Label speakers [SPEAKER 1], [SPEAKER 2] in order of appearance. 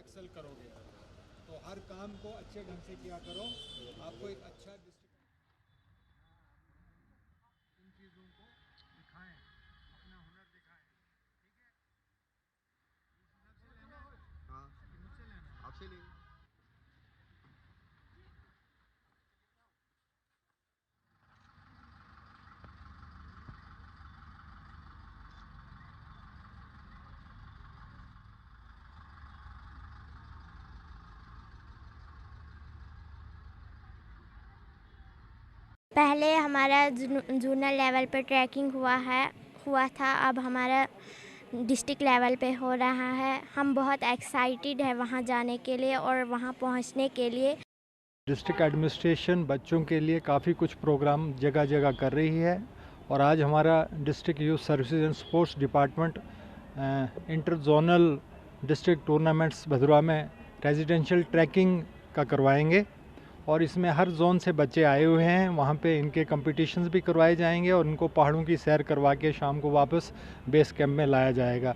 [SPEAKER 1] Excel करोगे। तो हर काम को अच्छे ढंग से किया करो, आपको एक अच्छा डिस्ट्रिक्ट इन चीज़ों को दिखाएं, अपना हुनर दिखाएं। ठीक है, मुझसे लेना है? हाँ, मुझसे लेना है, आपसे लेंगे।
[SPEAKER 2] पहले हमारा जूनियर लेवल पे ट्रैकिंग हुआ था, अब हमारा डिस्ट्रिक्ट लेवल पे हो रहा है। हम बहुत एक्साइटेड है वहाँ जाने के लिए और वहाँ पहुँचने के लिए।
[SPEAKER 1] डिस्ट्रिक्ट एडमिनिस्ट्रेशन बच्चों के लिए काफ़ी कुछ प्रोग्राम जगह जगह कर रही है और आज हमारा district youth services and sports department inter zonal district tournaments Bhaderwah में रेजिडेंशियल ट्रैकिंग का करवाएंगे और इसमें हर जोन से बच्चे आए हुए हैं। वहाँ पे इनके कंपटीशंस भी करवाए जाएंगे और उनको पहाड़ों की सैर करवा के शाम को वापस बेस कैंप में लाया जाएगा।